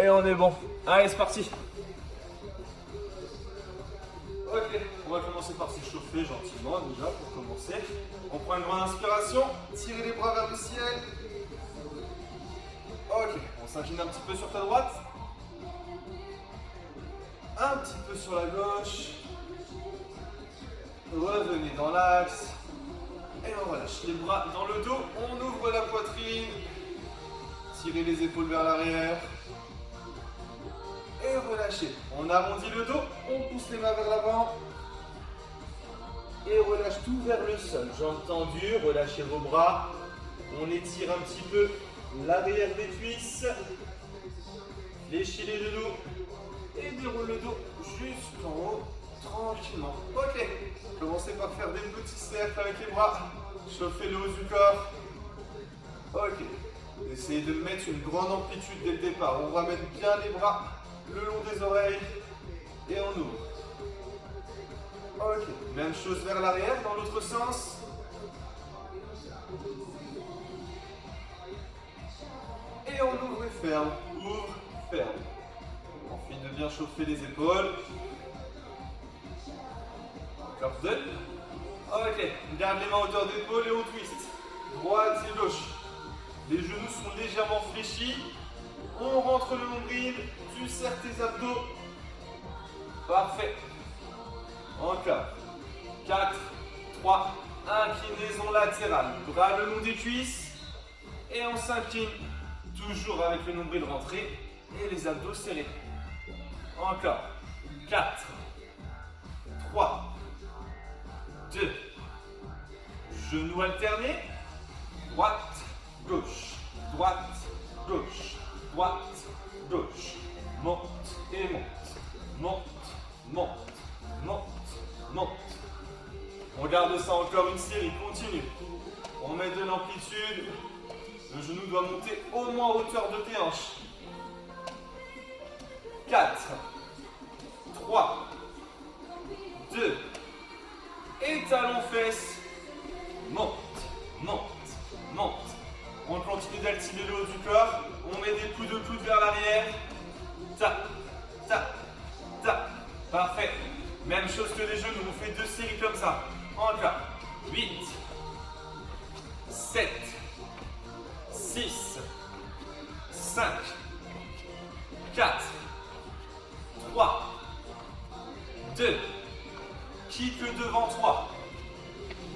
Et on est bon. Allez, c'est parti. Ok, on va commencer par s'échauffer gentiment déjà pour commencer. On prend une grande inspiration, tirez les bras vers le ciel. Ok, on s'incline un petit peu sur ta droite. Un petit peu sur la gauche. Revenez dans l'axe. Et on relâche les bras dans le dos. On ouvre la poitrine. Tirez les épaules vers l'arrière. Et relâchez. On arrondit le dos. On pousse les mains vers l'avant. Et relâche tout vers le sol. Jambes tendues. Relâchez vos bras. On étire un petit peu l'arrière des cuisses. Fléchis les genoux. Et déroule le dos jusqu'en haut. Tranquillement. Ok. Commencez par faire des petits cercles avec les bras. Chauffez le haut du corps. Ok. Essayez de mettre une grande amplitude dès le départ. On ramène bien les bras le long des oreilles. Et on ouvre. Ok. Même chose vers l'arrière, dans l'autre sens. Et on ouvre et ferme. Ouvre, ferme. On finit de bien chauffer les épaules. Encore deux. Ok. Garde les mains à hauteur d'épaule et on twist. Droite et gauche. Les genoux sont légèrement fléchis. On rentre le nombril. Tu serres tes abdos. Parfait. Encore. 4, 3, inclinaison latérale. Bras le long des cuisses. Et on s'incline. Toujours avec le nombril rentré. Et les abdos serrés. Encore. 4, 3, 2. Genoux alternés. Droite, gauche. Droite, gauche. Droite, gauche. Monte et monte. Monte, monte, monte, monte. On garde ça encore une série. Continue. On met de l'amplitude. Le genou doit monter au moins à hauteur de tes hanches. 4, 3, 2, et talons fesses. Monte, monte, monte. On continue d'activer le haut du corps. On met des coups de coude vers l'arrière. Tap, tap, tap. Parfait. Même chose que les genoux. On fait 2 séries comme ça. Encore. 8, 7, 6, 5, 4, 3, 2, kick devant toi.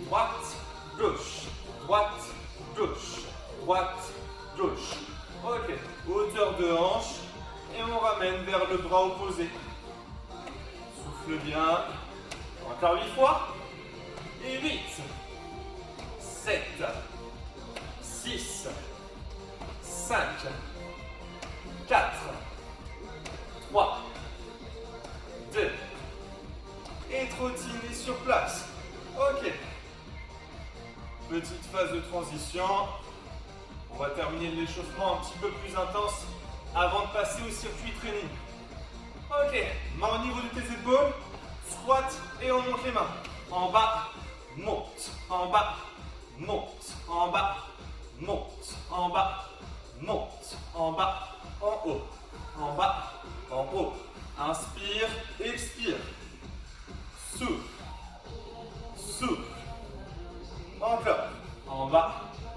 Droite, gauche, droite, gauche, droite, gauche. Ok, hauteur de hanche et on ramène vers le bras opposé. Souffle bien. Encore 8 fois. Et 8, 7, 6, 5, 4, 3, 2. Et trottiner sur place. Ok. Petite phase de transition. On va terminer l'échauffement un petit peu plus intense avant de passer au circuit training. Ok. Main au niveau de tes épaules. Squat et on monte les mains. En bas, monte. En bas, monte. En bas, monte. En bas, monte. En bas, en haut. En bas, en haut. Inspire, expire. Souffle. Souffle. Encore. En bas,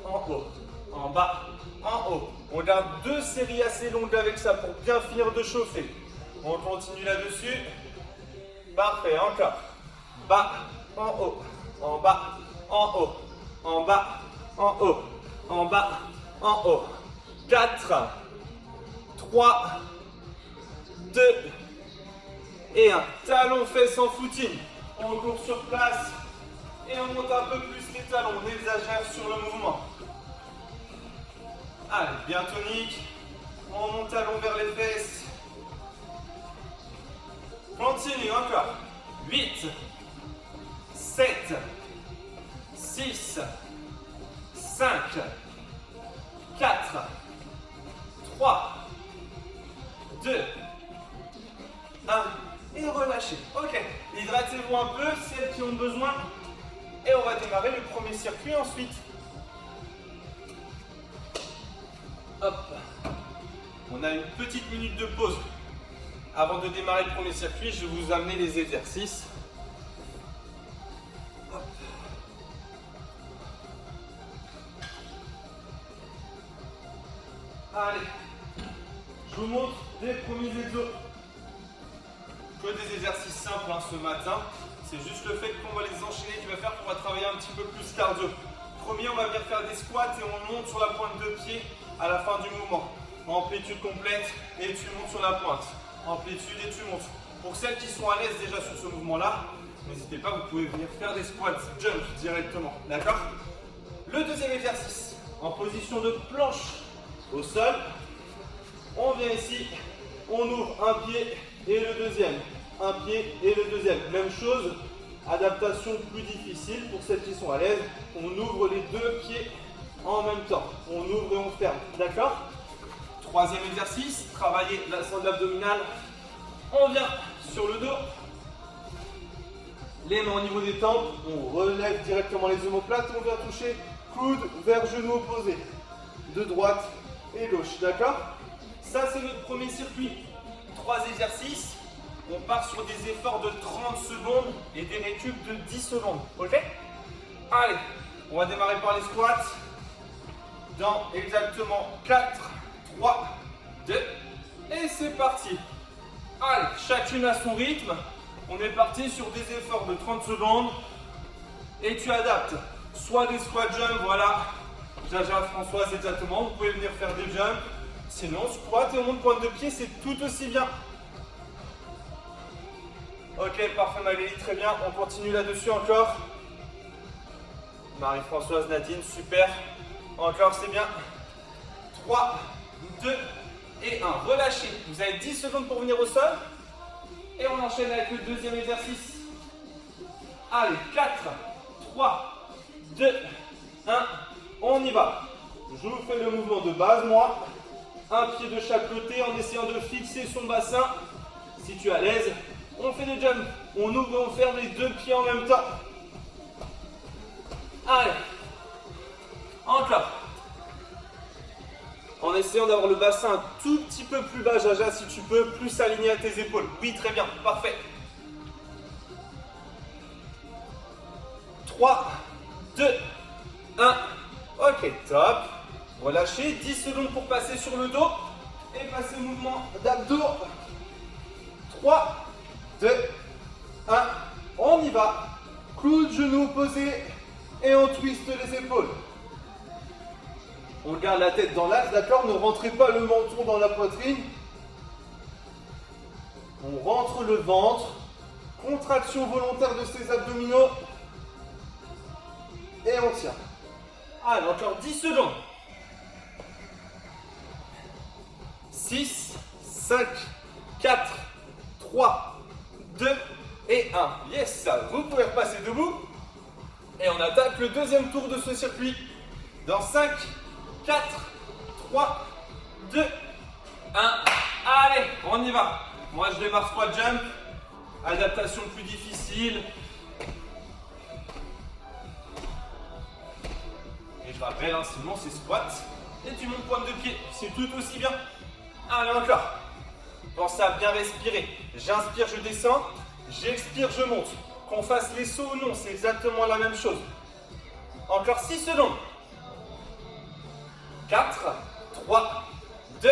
en haut. En bas, en haut. On garde 2 séries assez longues avec ça pour bien finir de chauffer. On continue là-dessus. Parfait, encore. Bas, en haut. En bas, en haut. En bas, en haut. En bas, en haut. 4, 3, 2 et 1. Talon fesses en footing. On court sur place et on monte un peu plus les talons. On exagère sur le mouvement. Allez, bien tonique. On monte talon vers les fesses. Continue encore. 8, 7, 6, 5, 4, 3, 2, 1. Et relâchez. Ok. Hydratez-vous un peu, celles qui ont besoin. Et on va démarrer le premier circuit ensuite. Hop. On On a une petite minute de pause. Avant de démarrer le premier circuit, je vais vous amener les exercices. Hop. Allez, je vous montre les premiers exos. Que des exercices simples ce matin. C'est juste le fait qu'on va les enchaîner qui va faire qu'on va travailler un petit peu plus cardio. Premier, on va venir faire des squats et on monte sur la pointe de pied à la fin du mouvement. Amplitude complète et tu montes sur la pointe. Amplitude et tu montes. Pour celles qui sont à l'aise déjà sur ce mouvement-là, n'hésitez pas, vous pouvez venir faire des squats jump directement. D'accord? Le deuxième exercice, en position de planche au sol. On vient ici, on ouvre un pied et le deuxième. Un pied et le deuxième. Même chose, adaptation plus difficile pour celles qui sont à l'aise. On ouvre les deux pieds en même temps. On ouvre et on ferme. D'accord? Troisième exercice, travailler la sonde abdominale. On vient sur le dos. Les mains au niveau des tempes. On relève directement les omoplates. On vient toucher coude vers genou opposé. De droite et gauche. D'accord? Ça, c'est notre premier circuit. 3 exercices. On part sur des efforts de 30 secondes et des récup de 10 secondes. Ok? Allez, on va démarrer par les squats. Dans exactement 4, 3, 2, et c'est parti. Allez, chacune à son rythme. On est parti sur des efforts de 30 secondes. Et tu adaptes. Soit des squat jumps, voilà. Jaja, Françoise, exactement. Vous pouvez venir faire des jumps. Sinon, squat et on monte pointe de pied, c'est tout aussi bien. Ok, parfait Magali, très bien. On continue là-dessus encore. Marie-Françoise, Nadine, super. Encore, c'est bien. 3, 2 et 1. Relâchez. Vous avez 10 secondes pour venir au sol. Et on enchaîne avec le deuxième exercice. Allez, 4, 3, 2, 1. On y va. Je vous fais le mouvement de base, moi. Un pied de chaque côté en essayant de fixer son bassin. Si tu es à l'aise, on fait des jumps. On ouvre et on ferme les deux pieds en même temps. Allez. Encore. En essayant d'avoir le bassin un tout petit peu plus bas, Jaja, si tu peux, plus aligné à tes épaules. Oui, très bien, parfait. 3, 2, 1. Ok, top. Relâchez, 10 secondes pour passer sur le dos et passer au mouvement d'abdos. 3, 2, 1. On y va. Coude, genou opposé et on twiste les épaules. On garde la tête dans l'axe, d'accord? Ne rentrez pas le menton dans la poitrine. On rentre le ventre. Contraction volontaire de ses abdominaux. Et on tient. Allez, encore 10 secondes. 6, 5, 4, 3, 2 et 1. Yes, vous pouvez repasser debout. Et on attaque le deuxième tour de ce circuit. Dans 5, 4, 3, 2, 1. Allez, on y va. Moi, je démarre squat jump. Adaptation plus difficile. Et je rappelle, sinon c'est squat. Et tu montes pointe de pied. C'est tout aussi bien. Allez, encore. Pense à bien respirer. J'inspire, je descends. J'expire, je monte. Qu'on fasse les sauts ou non, c'est exactement la même chose. Encore 6 secondes. 4, 3, 2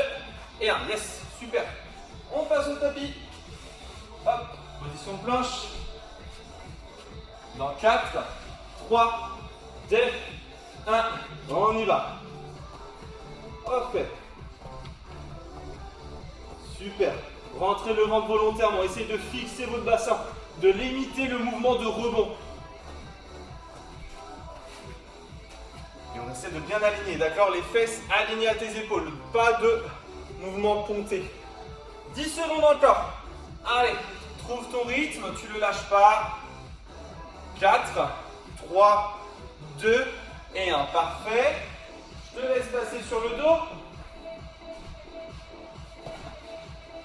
et 1. Yes, super. On passe au tapis. Hop, position planche. Dans 4, 3, 2, 1. On y va. Hop. Super. Rentrez le ventre volontairement. Essayez de fixer votre bassin, de limiter le mouvement de rebond. Et on essaie de bien aligner, d'accord? Les fesses alignées à tes épaules. Pas de mouvement ponté. 10 secondes encore. Allez, trouve ton rythme, tu ne le lâches pas. 4, 3, 2 et 1. Parfait. Je te laisse passer sur le dos.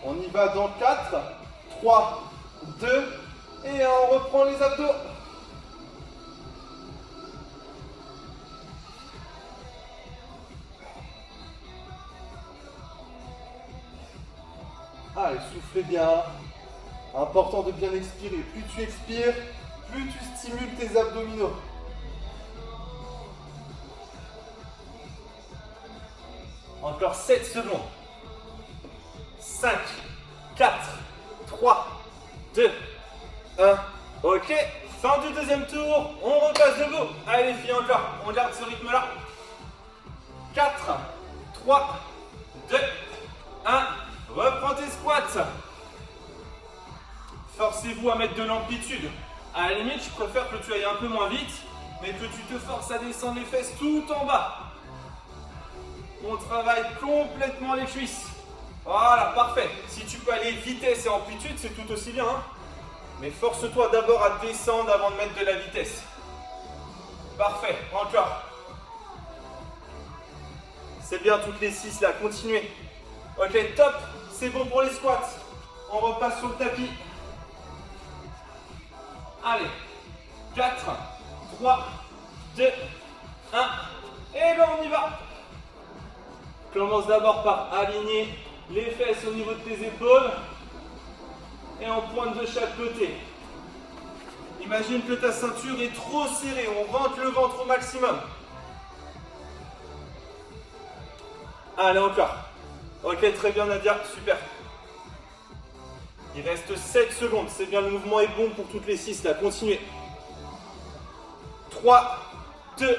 On y va dans 4, 3, 2 et 1. On reprend les abdos. Allez, soufflez bien. Important de bien expirer. Plus tu expires, plus tu stimules tes abdominaux. Encore 7 secondes. 5, 4, 3, 2, 1. Ok, fin du deuxième tour. On repasse debout. Allez les filles, encore. On garde ce rythme-là. 4, 3, 2, 1. Reprends tes squats. Forcez-vous à mettre de l'amplitude. À la limite, je préfère que tu ailles un peu moins vite, mais que tu te forces à descendre les fesses tout en bas. On travaille complètement les cuisses. Voilà, parfait. Si tu peux aller vitesse et amplitude, c'est tout aussi bien. Hein, mais force-toi d'abord à descendre avant de mettre de la vitesse. Parfait, encore. C'est bien toutes les 6 là, continuez. Ok, top. C'est bon pour les squats. On repasse sur le tapis. Allez, 4, 3, 2, 1. Et ben on y va. Commence d'abord par aligner les fesses au niveau de tes épaules. Et on pointe de chaque côté. Imagine que ta ceinture est trop serrée. On rentre le ventre au maximum. Allez, encore. Ok, très bien Nadia, super. Il reste 7 secondes, c'est bien, le mouvement est bon pour toutes les 6 là, continuez. 3, 2,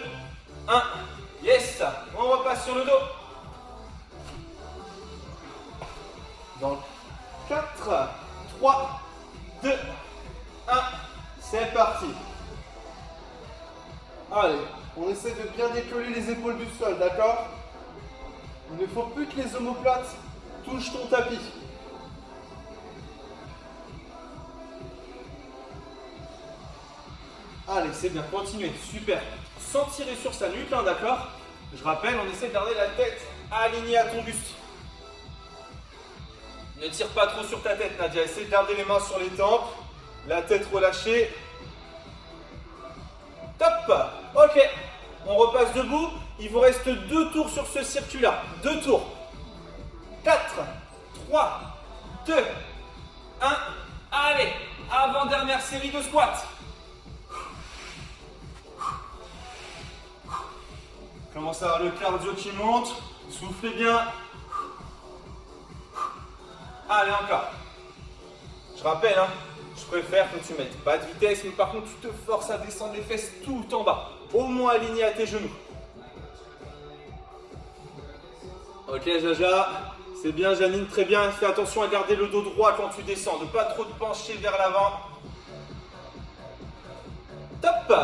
1, yes. On repasse sur le dos. Donc 4, 3, 2, 1, c'est parti. Allez, on essaie de bien décoller les épaules du sol, d'accord? Il ne faut plus que les omoplates touchent ton tapis. Allez, c'est bien, continuez, super. Sans tirer sur sa nuque, hein, d'accord? Je rappelle, on essaie de garder la tête alignée à ton buste. Ne tire pas trop sur ta tête, Nadia. Essaie de garder les mains sur les tempes, la tête relâchée. Top! Ok, on repasse debout. Il vous reste 2 tours sur ce circuit-là. 2 tours. 4, 3, 2, 1. Allez, avant-dernière série de squats. Commence à avoir le cardio qui monte. Soufflez bien. Allez, encore. Je rappelle, hein, je préfère que tu mettes pas de vitesse, mais par contre, tu te forces à descendre les fesses tout en bas. Au moins aligné à tes genoux. Ok, Jaja. C'est bien, Janine, très bien. Fais attention à garder le dos droit quand tu descends. Ne pas trop te pencher vers l'avant. Top.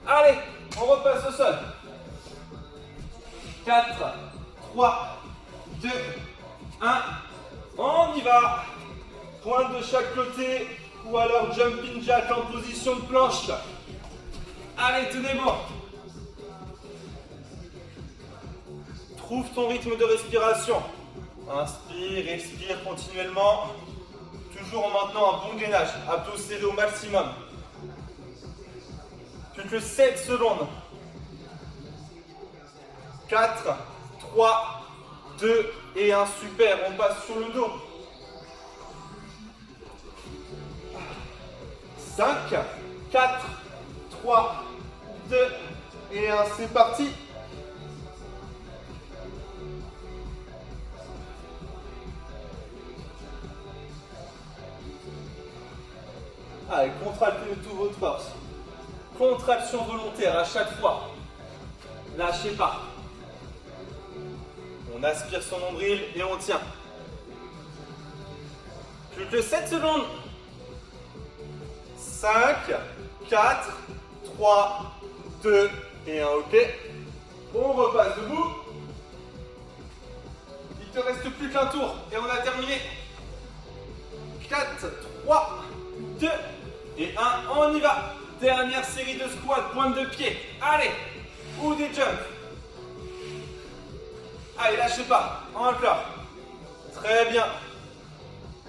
Allez, on repasse au sol. 4, 3, 2, 1. On y va. Pointe de chaque côté ou alors jumping jack en position de planche. Allez, tenez bon. Trouve ton rythme de respiration. Inspire, expire continuellement. Toujours en maintenant un bon gainage. Abdos serrés au maximum. Plus que 7 secondes. 4, 3, 2 et 1. Super, on passe sur le dos. 5, 4, 3, 2 et 1. C'est parti. Allez, contractez toute votre force. Contraction volontaire à chaque fois. Lâchez pas. On aspire son nombril et on tient. Plus que 7 secondes. 5, 4, 3, 2 et 1. Ok. On repasse debout. Il te reste plus qu'un tour et on a terminé. 4, 3, 2 et 1. On y va. Dernière série de squats, pointe de pied. Allez. Ou des jumps. Allez, lâchez pas. Encore. Très bien.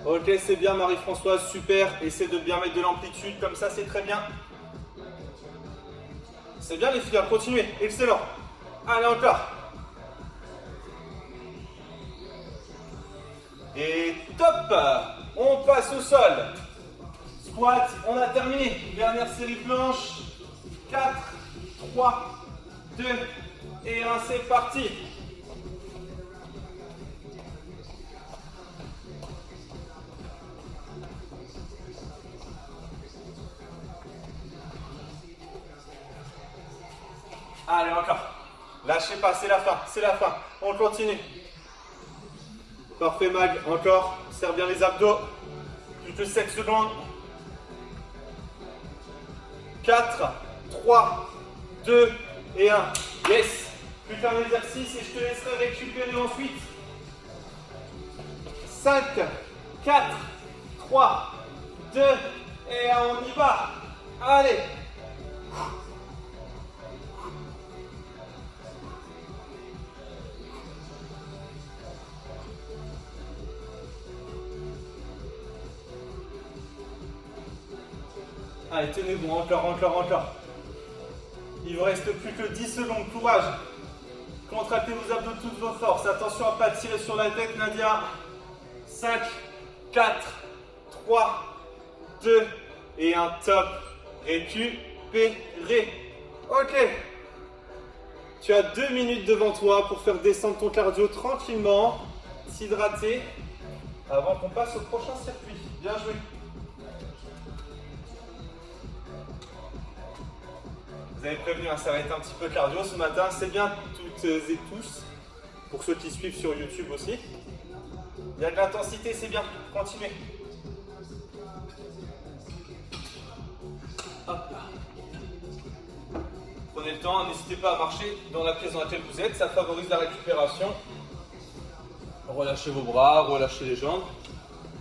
Ok, c'est bien Marie-Françoise, super. Essaie de bien mettre de l'amplitude, comme ça c'est très bien. C'est bien les filles, continuez. Excellent. Allez, encore. Et top. On passe au sol. Squat, on a terminé. Dernière série planche. 4, 3, 2 et 1, c'est parti. Allez, encore. Lâchez pas, c'est la fin, c'est la fin. On continue. Parfait, Mag. Encore. Serre bien les abdos. Plus que 7 secondes. 4, 3, 2 et 1. Yes. Plus qu'un exercice et je te laisserai récupérer ensuite. 5, 4, 3, 2 et 1. On y va. Allez. Allez, tenez bon, encore, encore, encore. Il vous reste plus que 10 secondes, courage. Contractez vos abdos de toutes vos forces. Attention à ne pas tirer sur la tête, Nadia. 5, 4, 3, 2 et 1, top. Récupérez. Ok. Tu as 2 minutes devant toi pour faire descendre ton cardio tranquillement, s'hydrater, avant qu'on passe au prochain circuit. Bien joué. Vous avez prévenu, hein, ça va être un petit peu cardio ce matin. C'est bien toutes et tous, pour ceux qui suivent sur YouTube aussi. Il y a de l'intensité, c'est bien. Continuez. Hop là. Prenez le temps, n'hésitez pas à marcher dans la pièce dans laquelle vous êtes. Ça favorise la récupération. Relâchez vos bras, relâchez les jambes.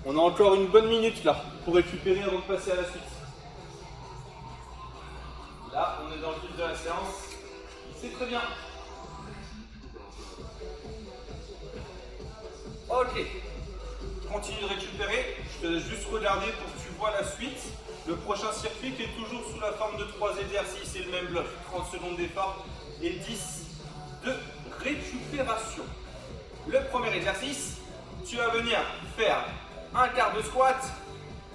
On a encore une bonne minute là pour récupérer avant de passer à la suite. Là, on est dans le vif de la séance. C'est très bien. Ok. Continue de récupérer. Je te laisse juste regarder pour que tu vois la suite. Le prochain circuit qui est toujours sous la forme de 3 exercices. C'est le même bloc. 30 secondes d'effort et 10 de récupération. Le premier exercice, tu vas venir faire un quart de squat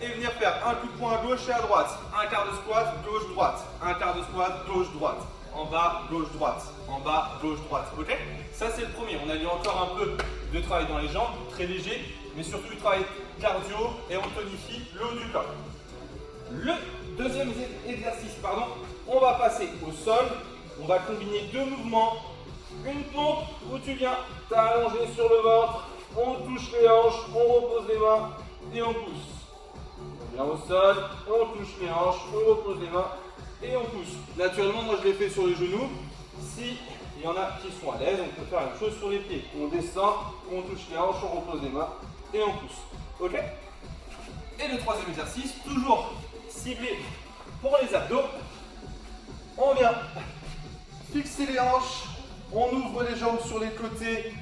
et venir faire un coup de poing à gauche et à droite. Un quart de squat, gauche-droite. Un quart de squat, gauche-droite. En bas, gauche-droite. En bas, gauche-droite. Ok? Ça, c'est le premier. On a eu encore un peu de travail dans les jambes, très léger, mais surtout du travail cardio et on tonifie le haut du corps. Le deuxième exercice, on va passer au sol. On va combiner 2 mouvements. Une pompe où tu viens t'allonger sur le ventre. On touche les hanches, on repose les mains et on pousse. On vient au sol, on touche les hanches, on repose les mains et on pousse. Naturellement, moi je l'ai fait sur les genoux. Si il y en a qui sont à l'aise, on peut faire la même chose sur les pieds. On descend, on touche les hanches, on repose les mains et on pousse. Ok? Et le troisième exercice, toujours ciblé pour les abdos. On vient fixer les hanches, on ouvre les jambes sur les côtés.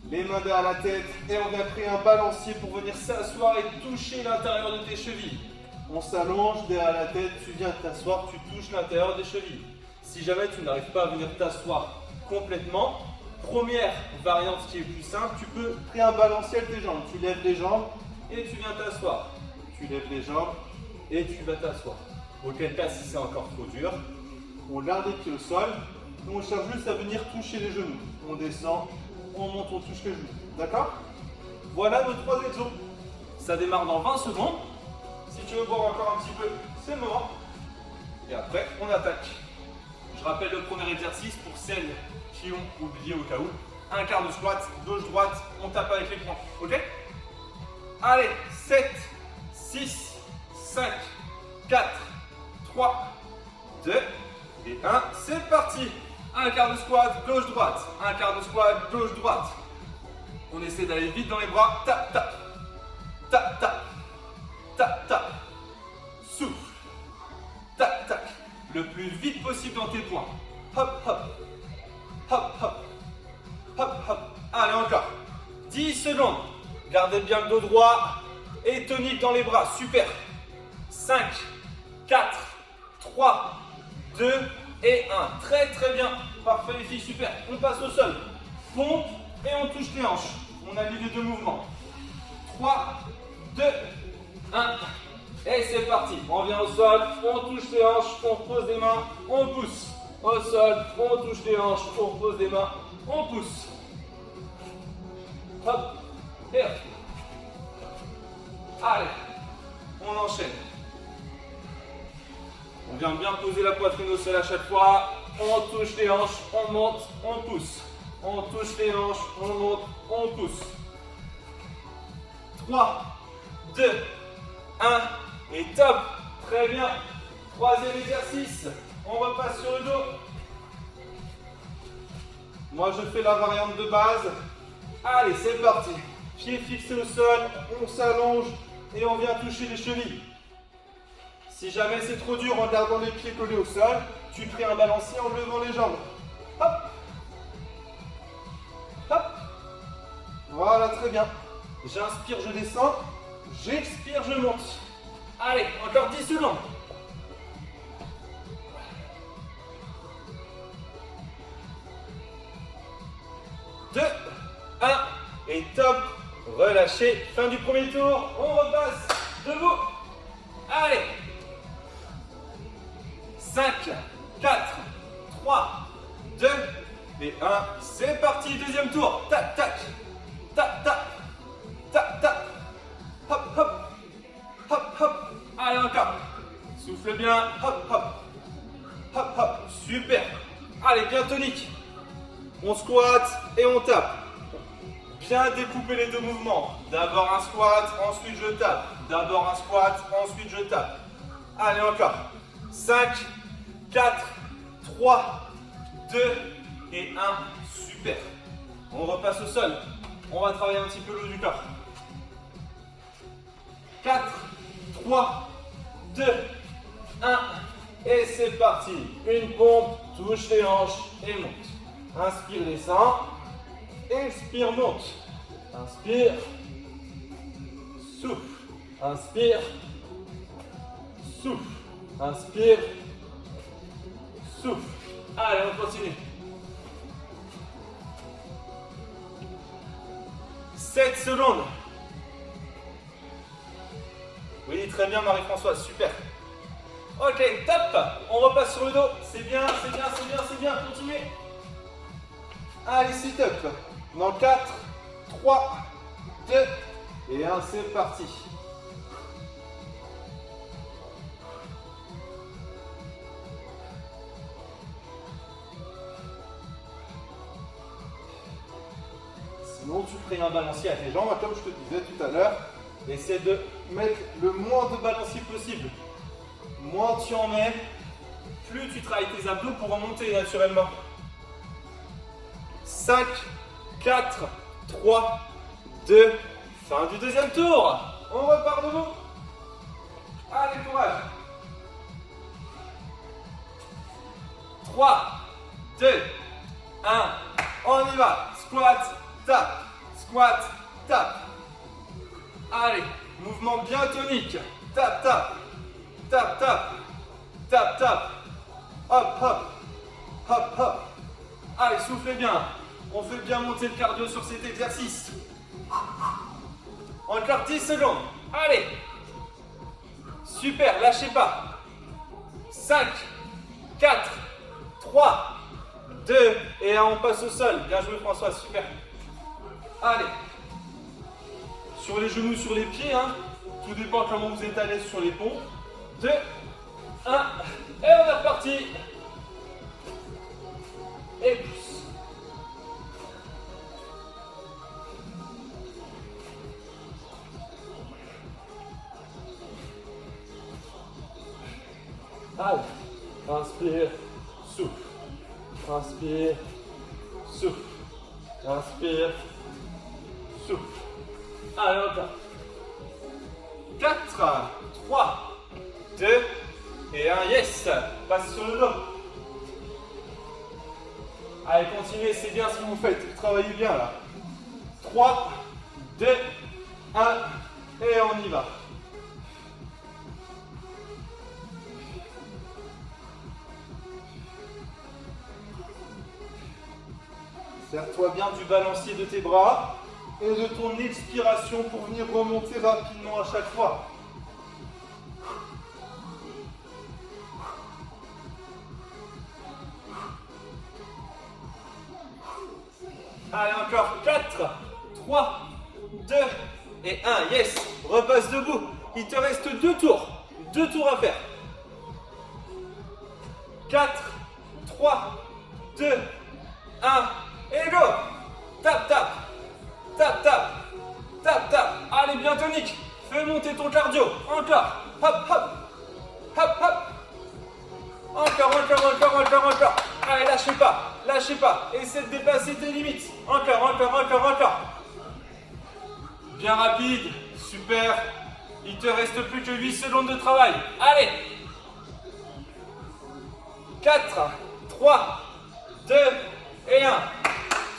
Les mains derrière la tête et on vient créer un balancier pour venir s'asseoir et toucher l'intérieur de tes chevilles. On s'allonge derrière la tête, tu viens t'asseoir, tu touches l'intérieur des chevilles. Si jamais tu n'arrives pas à venir t'asseoir complètement, première variante qui est plus simple, tu peux créer un balancier avec tes jambes. Tu lèves les jambes et tu viens t'asseoir. Tu lèves les jambes et tu vas t'asseoir. Auquel cas, si c'est encore trop dur, on garde les pieds au sol et on cherche juste à venir toucher les genoux. On descend. On monte, on touche les genoux. D'accord? Voilà nos 3 exos. Ça démarre dans 20 secondes. Si tu veux boire encore un petit peu, c'est le moment. Et après, on attaque. Je rappelle le premier exercice pour celles qui ont oublié au cas où. Un quart de squat, gauche-droite, on tape avec les poings. Ok? Allez, 7, 6, 5, 4, 3, 2 et 1. C'est parti! Un quart de squat, gauche-droite. Un quart de squat, gauche-droite. On essaie d'aller vite dans les bras. Tap, tap. Tap, tap. Tap, tap. Souffle. Tac, tac. Le plus vite possible dans tes poings. Hop, hop. Hop, hop. Hop, hop. Allez, encore. 10 secondes. Gardez bien le dos droit. Et tonique dans les bras. Super. 5, 4, 3, 2, et 1. Très très bien. Parfait les filles, super. On passe au sol. Pompe et on touche les hanches. On allie les 2 mouvements. 3, 2, 1. Et c'est parti. On vient au sol, on touche les hanches, on pose les mains, on pousse. Au sol, on touche les hanches, on pose les mains, on pousse. Hop, et hop. Allez, on enchaîne. On vient bien poser la poitrine au sol à chaque fois. On touche les hanches, on monte, on pousse. On touche les hanches, on monte, on pousse. 3, 2, 1 et top. Très bien. Troisième exercice. On repasse sur le dos. Moi, je fais la variante de base. Allez, c'est parti. Pieds fixés au sol, on s'allonge et on vient toucher les chevilles. Si jamais c'est trop dur en gardant les pieds collés au sol, tu crées un balancier en levant les jambes. Hop. Hop. Voilà, très bien. J'inspire, je descends. J'expire, je monte. Allez, encore 10 secondes. 2, 1 et top. Relâchez. Fin du premier tour. On repasse debout. Allez. 5, 4, 3, 2 et 1. C'est parti. Deuxième tour. Tac, tac. Tac, tac. Tac, tac. Hop, hop. Hop, hop. Allez, encore. Souffle bien. Hop, hop. Hop, hop. Super. Allez, bien tonique. On squatte et on tape. Bien découper les deux mouvements. D'abord un squat, ensuite je tape. D'abord un squat, ensuite je tape. Allez, encore. 5, 4, 3, 2 et 1. Super. On repasse au sol. On va travailler un petit peu le haut du corps. 4, 3, 2, 1. Et c'est parti. Une pompe, touche les hanches et monte. Inspire, descend. Expire, monte. Inspire. Souffle. Inspire. Souffle. Inspire. Souffle. Allez, on continue. 7 secondes. Oui, très bien Marie-Françoise, super. Ok, top. On repasse sur le dos. C'est bien, c'est bien, c'est bien, c'est bien. Continuez. Allez, sit-up. Dans 4, 3, 2 et 1, c'est parti. Sinon, tu crées un balancier à tes jambes, comme je te disais tout à l'heure. Essaie de mettre le moins de balancier possible. Moins tu en mets, plus tu travailles tes abdos pour remonter naturellement. 5, 4, 3, 2, fin du deuxième tour. On repart debout. Allez, courage. 3, 2, 1. On y va. Squat, tape. Squat, tape. Allez, mouvement bien tonique. Tape, tape. Tape, tape. Tape, tape. Hop, hop. Hop, hop. Allez, soufflez bien. On fait bien monter le cardio sur cet exercice. Encore 10 secondes. Allez. Super, lâchez pas. 5, 4, 3, 2 et 1, on passe au sol. Bien joué François, super. Allez. Sur les genoux, sur les pieds, hein. Tout dépend comment vous êtes à l'aise sur les pompes. 2, 1, et on est reparti. Et pousse. Allez, inspire, souffle, inspire, souffle, inspire, souffle. Allez, encore. 4, 3, 2 et 1, yes. Passe sur le dos. Allez, continuez, c'est bien ce que vous faites. Vous travaillez bien là. 3, 2, 1 et on y va. Serre-toi bien du balancier de tes bras. et de ton expiration pour venir remonter rapidement à chaque fois. Allez, encore 4, 3, 2 et 1. Yes, repasse debout. Il te reste 2 tours. 2 tours à faire. 4, 3, 2, 1 et go. Tap, tap. Tap, tap. Tap, tap. Allez, bien tonique. Fais monter ton cardio. Encore. Hop, hop. Hop, hop. Encore. Allez, lâchez pas. Lâchez pas. Essaie de dépasser tes limites. Encore. Bien rapide. Super. Il te reste plus que 8 secondes de travail. Allez. 4, 3, 2 et 1.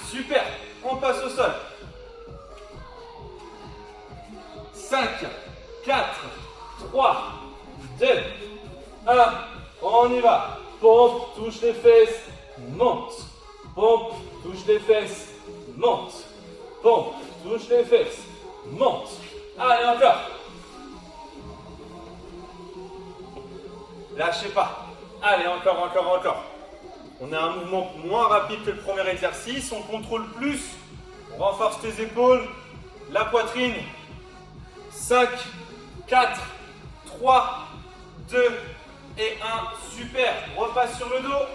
Super. On passe au sol. 5, 4, 3, 2, 1. On y va. Pompe, touche les fesses, monte. Pompe, touche les fesses, monte. Pompe, touche les fesses, monte. Allez, encore. Lâchez pas. Allez, encore. On a un mouvement moins rapide que le premier exercice. On contrôle plus. On renforce tes épaules, la poitrine. 5, 4, 3, 2 et 1. Super. Repasse sur le dos.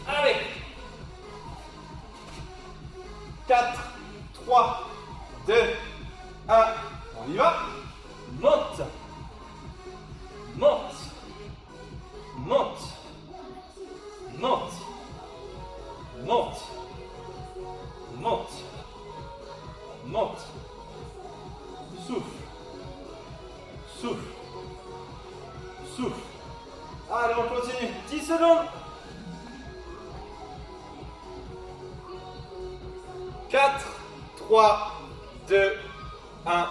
Allez. 4, 3, 2, 1. On y va. Monte. Souffle. Allez, on continue. 10 secondes. 4, 3, 2, 1.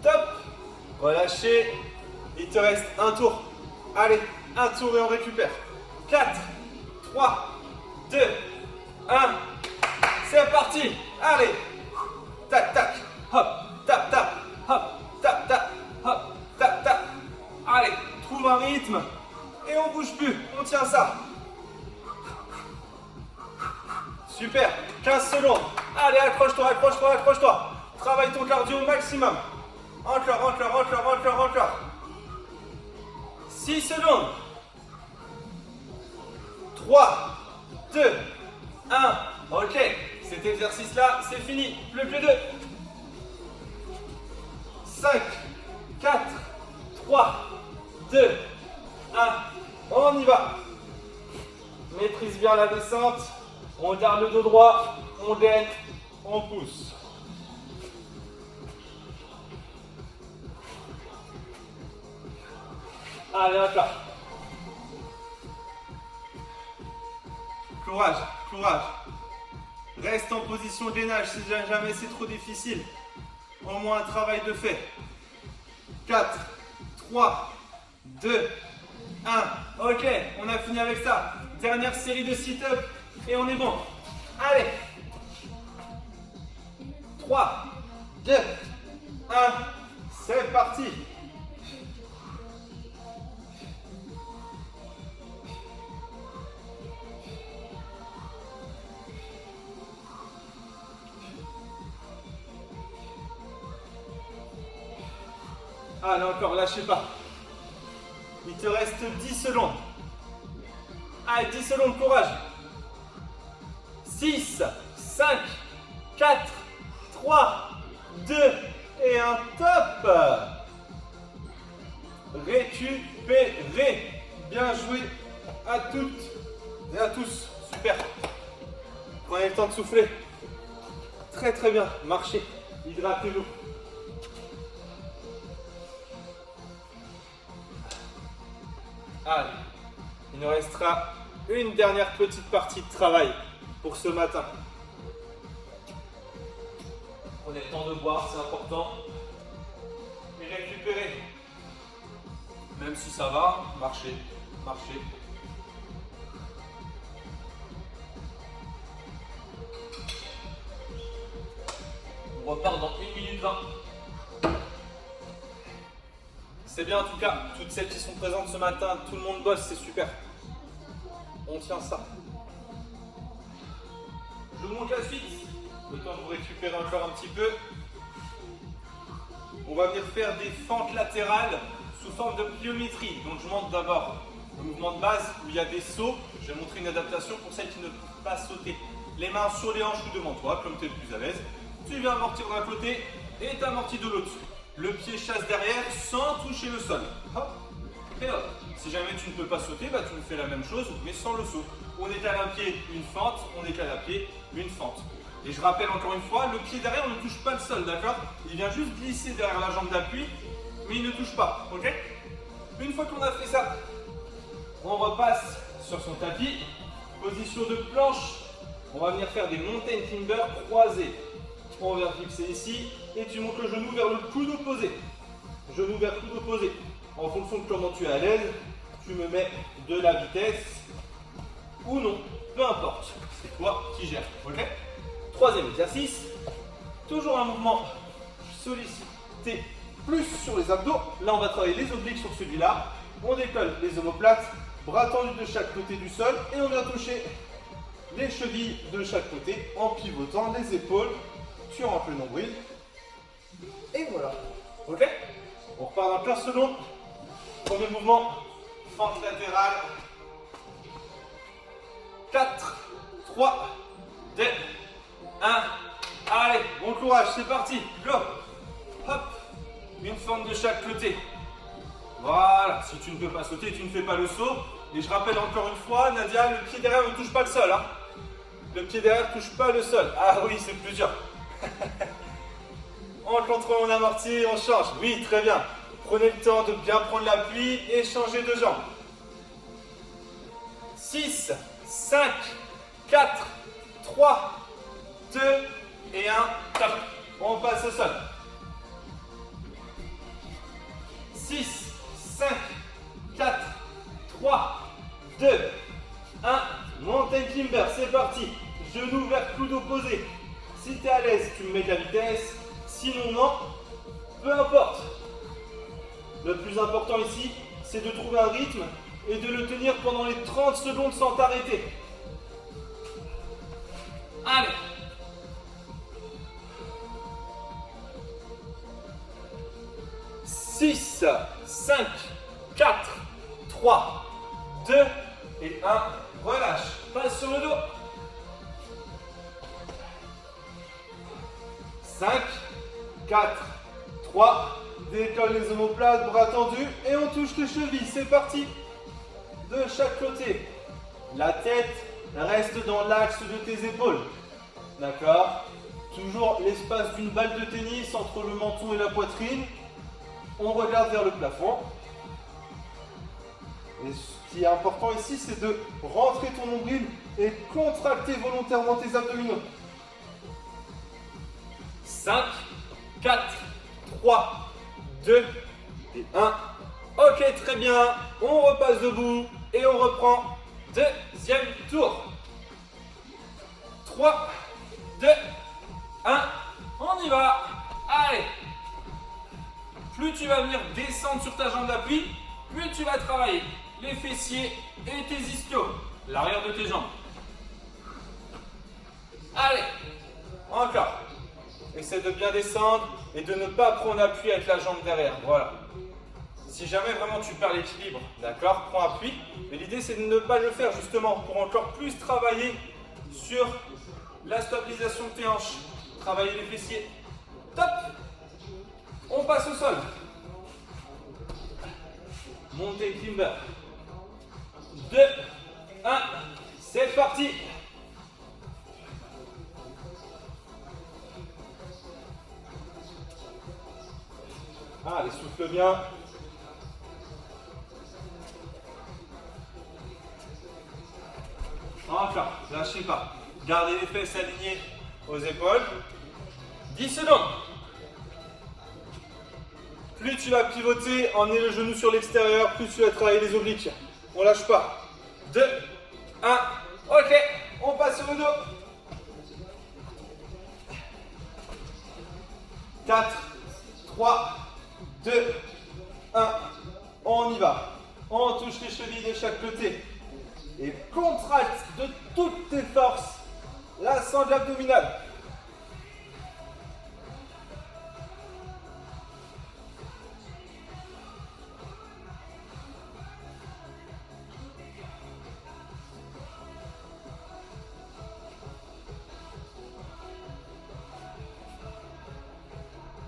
Top. Relâchez. Il te reste un tour. Allez, un tour et on récupère. 4, 3, 2, 1. C'est parti. Allez. Tac, tac. Hop. Tap, tap. Hop. Tap, tap. Hop. Tap, tap. Allez, trouve un rythme. Et on bouge plus. On tient ça. Super. 15 secondes. Allez, accroche-toi. Travaille ton cardio au maximum. Encore. 6 secondes. 3, 2, 1. Ok, cet exercice-là, c'est fini. Plus que 2. 5, 4, 3, 2, 1. On y va. Maîtrise bien la descente. On garde le dos droit. On gaine. On pousse. Allez, encore. Courage. Reste en position gainage si jamais c'est trop difficile. Au moins un travail de fait. 4, 3, 2, 1. Ok, on a fini avec ça. Dernière série de sit-up et on est bon. Allez. 3, 2, 1. C'est parti. Allez, encore, lâchez pas. Il te reste 10 secondes. Allez, 10 secondes, courage. 6, 5, 4, 3, 2 et 1. Top. Récupérez. Bien joué à toutes et à tous. Super. Prenez le temps de souffler. Très bien. Marchez. Hydratez-vous. Allez, il nous restera une dernière petite partie de travail pour ce matin. Prenez le temps de boire, c'est important. Et récupérez. Même si ça va, marchez. On repart dans 1 minute 20. C'est bien en tout cas, toutes celles qui sont présentes ce matin, tout le monde bosse, c'est super. On tient ça. Je vous montre la suite. Le temps de vous récupérer encore un petit peu. On va venir faire des fentes latérales sous forme de pliométrie. Donc je montre d'abord le mouvement de base où il y a des sauts. Je vais montrer une adaptation pour celles qui ne peuvent pas sauter. Les mains sur les hanches ou devant toi, comme tu es le plus à l'aise. Tu viens amortir d'un côté et tu amortis de l'autre. Le pied chasse derrière sans toucher le sol. Hop et hop. Si jamais tu ne peux pas sauter, bah, tu me fais la même chose, mais sans le saut. On écale un pied, une fente, on écale un pied, une fente. Et je rappelle encore une fois, le pied derrière, on ne touche pas le sol, d'accord? Il vient juste glisser derrière la jambe d'appui, mais il ne touche pas, ok? Une fois qu'on a fait ça, on repasse sur son tapis, position de planche. On va venir faire des mountain climbers croisés. On va fixer ici et tu montes le genou vers le coude opposé. Genou vers coude opposé. En fonction de comment tu es à l'aise, tu me mets de la vitesse ou non, peu importe. C'est toi qui gères, ok? Troisième exercice, toujours un mouvement sollicité Plus sur les abdos. Là, on va travailler les obliques sur celui-là. On décolle les omoplates, bras tendus de chaque côté du sol et on vient toucher les chevilles de chaque côté en pivotant les épaules. Tu rentres le nombril. Et voilà. Ok? On repart dans 15 secondes. Premier mouvement, fente latérale. 4, 3, 2, 1. Allez, bon courage, c'est parti. Go. Hop. Une fente de chaque côté. Voilà. Si tu ne peux pas sauter, tu ne fais pas le saut. Et je rappelle encore une fois, Nadia, le pied derrière ne touche pas le sol. Hein. Le pied derrière ne touche pas le sol. Ah oui, c'est plus dur. On contrôle, on amortit, on change. Oui, très bien. Prenez le temps de bien prendre l'appui et changer de jambe. 6, 5, 4, 3, 2 et 1. Top. On passe au sol. 6, 5, 4, 3, 2, 1. Mountain climber, c'est parti. Genou vers coude opposé. Si tu es à l'aise, tu me mets de la vitesse. Sinon, non. Peu importe. Le plus important ici, c'est de trouver un rythme et de le tenir pendant les 30 secondes sans t'arrêter. Allez. « 6, 5, 4, 3, 2 et 1. Relâche. Passe sur le dos. 5, 4, 3, décolle les omoplates, bras tendus et on touche les chevilles. C'est parti. De chaque côté. La tête reste dans l'axe de tes épaules. D'accord? Toujours l'espace d'une balle de tennis entre le menton et la poitrine. On regarde vers le plafond. Et ce qui est important ici, c'est de rentrer ton nombril et contracter volontairement tes abdominaux. 5, 4, 3, 2 et 1. Ok, très bien. On repasse debout et on reprend. Deuxième tour. 3, 2, 1. On y va. Allez. Plus tu vas venir descendre sur ta jambe d'appui, plus tu vas travailler les fessiers et tes ischios, l'arrière de tes jambes. Allez. Encore. Essaie de bien descendre et de ne pas prendre appui avec la jambe derrière. Voilà. Si jamais vraiment tu perds l'équilibre, d'accord, prends appui. Mais l'idée c'est de ne pas le faire justement pour encore plus travailler sur la stabilisation de tes hanches. Travailler les fessiers. Top. On passe au sol. Montez climber. 2, 1. C'est parti. Allez, souffle bien. Encore, lâchez pas. Gardez les fesses alignées aux épaules. 10 secondes. Plus tu vas pivoter, emmener le genou sur l'extérieur, plus tu vas travailler les obliques. On lâche pas. 2, 1. Ok, on passe sur le dos. 4, 3, 2, 1. On y va. On touche les chevilles de chaque côté. Et contracte de toutes tes forces la sangle abdominale.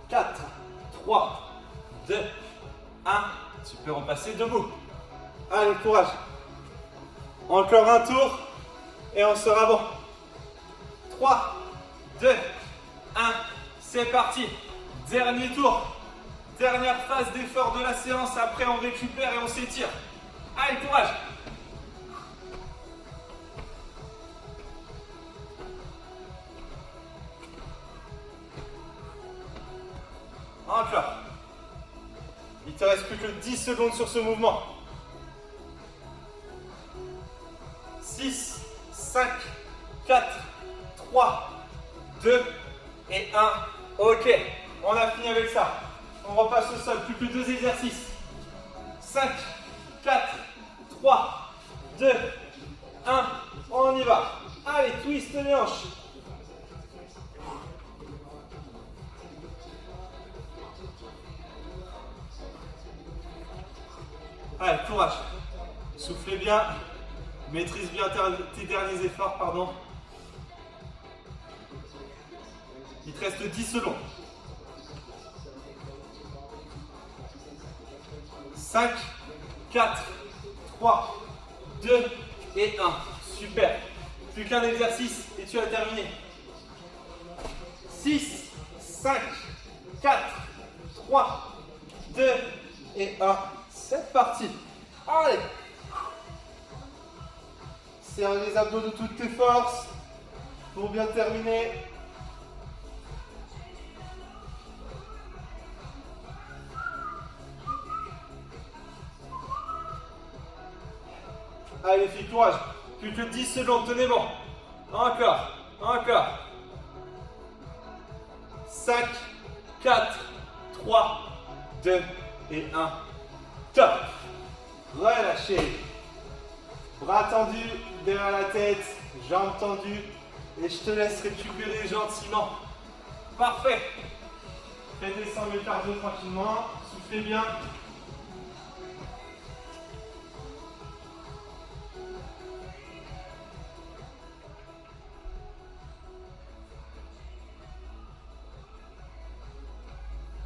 Quatre, 3, 2, 1. Tu peux repasser debout. Allez, courage. Encore un tour et on sera bon. 3, 2, 1. C'est parti. Dernier tour. Dernière phase d'effort de la séance. Après, on récupère et on s'étire. Allez, courage. Encore. Il te reste plus que 10 secondes sur ce mouvement. 6, 5, 4, 3, 2 et 1. Ok, on a fini avec ça. On repasse au sol, plus que 2 exercices. 5, 4, 3, 2, 1. On y va. Allez, twist les hanches. Allez, courage. Soufflez bien. Maîtrise bien tes derniers efforts, pardon. Il te reste 10 secondes. 5, 4, 3, 2 et 1. Super. Plus qu'un exercice et tu as terminé. 6, 5, 4, 3, 2 et 1. C'est parti. Allez. Serre les abdos de toutes tes forces pour bien terminer. Allez les filles, courage. Plus que 10 secondes, tenez bon. Encore, encore. 5, 4, 3, 2 et 1. Top. Relâchez. Bras tendus derrière la tête, jambes tendues. Et je te laisse récupérer gentiment. Parfait. Fais descendre le cardio tranquillement. Soufflez bien.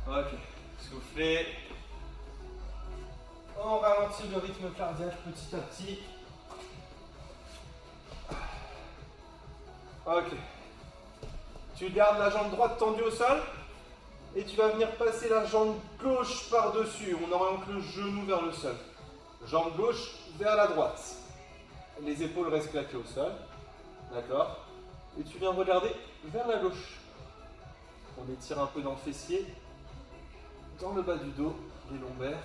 Ok, soufflez. On ralentit le rythme cardiaque petit à petit. Ok. Tu gardes la jambe droite tendue au sol et tu vas venir passer la jambe gauche par-dessus. On oriente le genou vers le sol. Jambe gauche vers la droite. Les épaules restent claquées au sol. D'accord. Et tu viens regarder vers la gauche. On étire un peu dans le fessier, dans le bas du dos, les lombaires.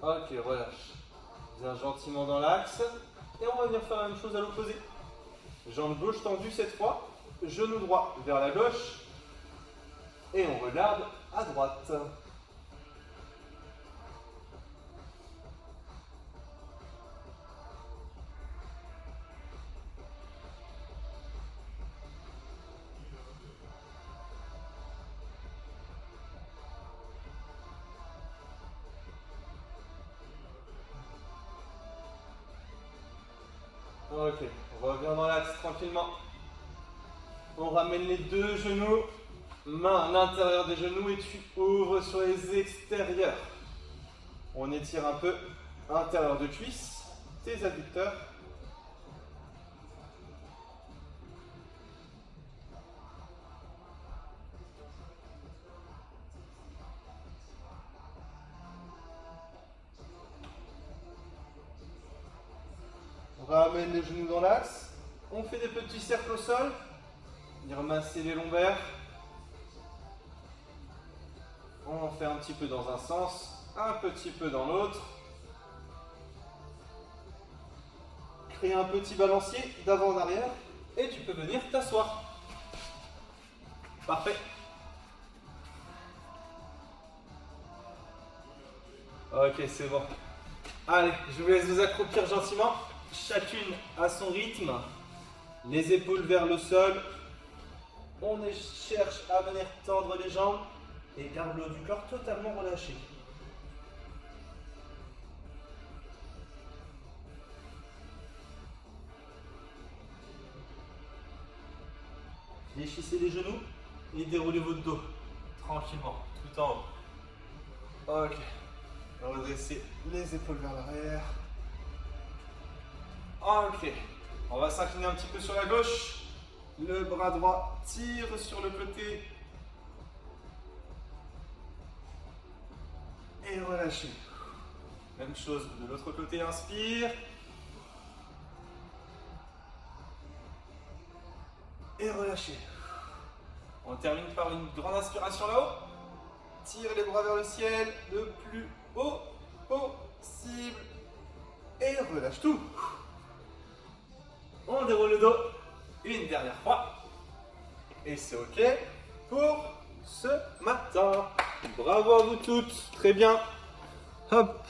Ok, relâche. Viens gentiment dans l'axe. Et on va venir faire la même chose à l'opposé. Jambe gauche tendue cette fois. Genou droit vers la gauche. Et on regarde à droite. Ok, on revient dans l'axe tranquillement. On ramène les deux genoux, main à l'intérieur des genoux et tu ouvres sur les extérieurs. On étire un peu intérieur de cuisse, tes adducteurs. On ramène les genoux dans l'axe. On fait des petits cercles au sol Venir masser les lombaires. On en fait un petit peu dans un sens, un petit peu dans l'autre. Créer un petit balancier d'avant en arrière et tu peux venir t'asseoir. Parfait. Ok, c'est bon. Allez, je vous laisse vous accroupir gentiment, chacune à son rythme. Les épaules vers le sol. On cherche à venir tendre les jambes et garde le haut du corps totalement relâché. Fléchissez les genoux et déroulez votre dos tranquillement, tout en haut. Ok. Redressez les épaules vers l'arrière. Ok. On va s'incliner un petit peu sur la gauche. Le bras droit tire sur le côté. Et relâchez. Même chose de l'autre côté, inspire. Et relâchez. On termine par une grande inspiration là-haut. Tire les bras vers le ciel le plus haut possible. Et relâche tout. On déroule le dos une dernière fois. Et c'est ok pour ce matin. Bravo à vous toutes. Très bien. Hop.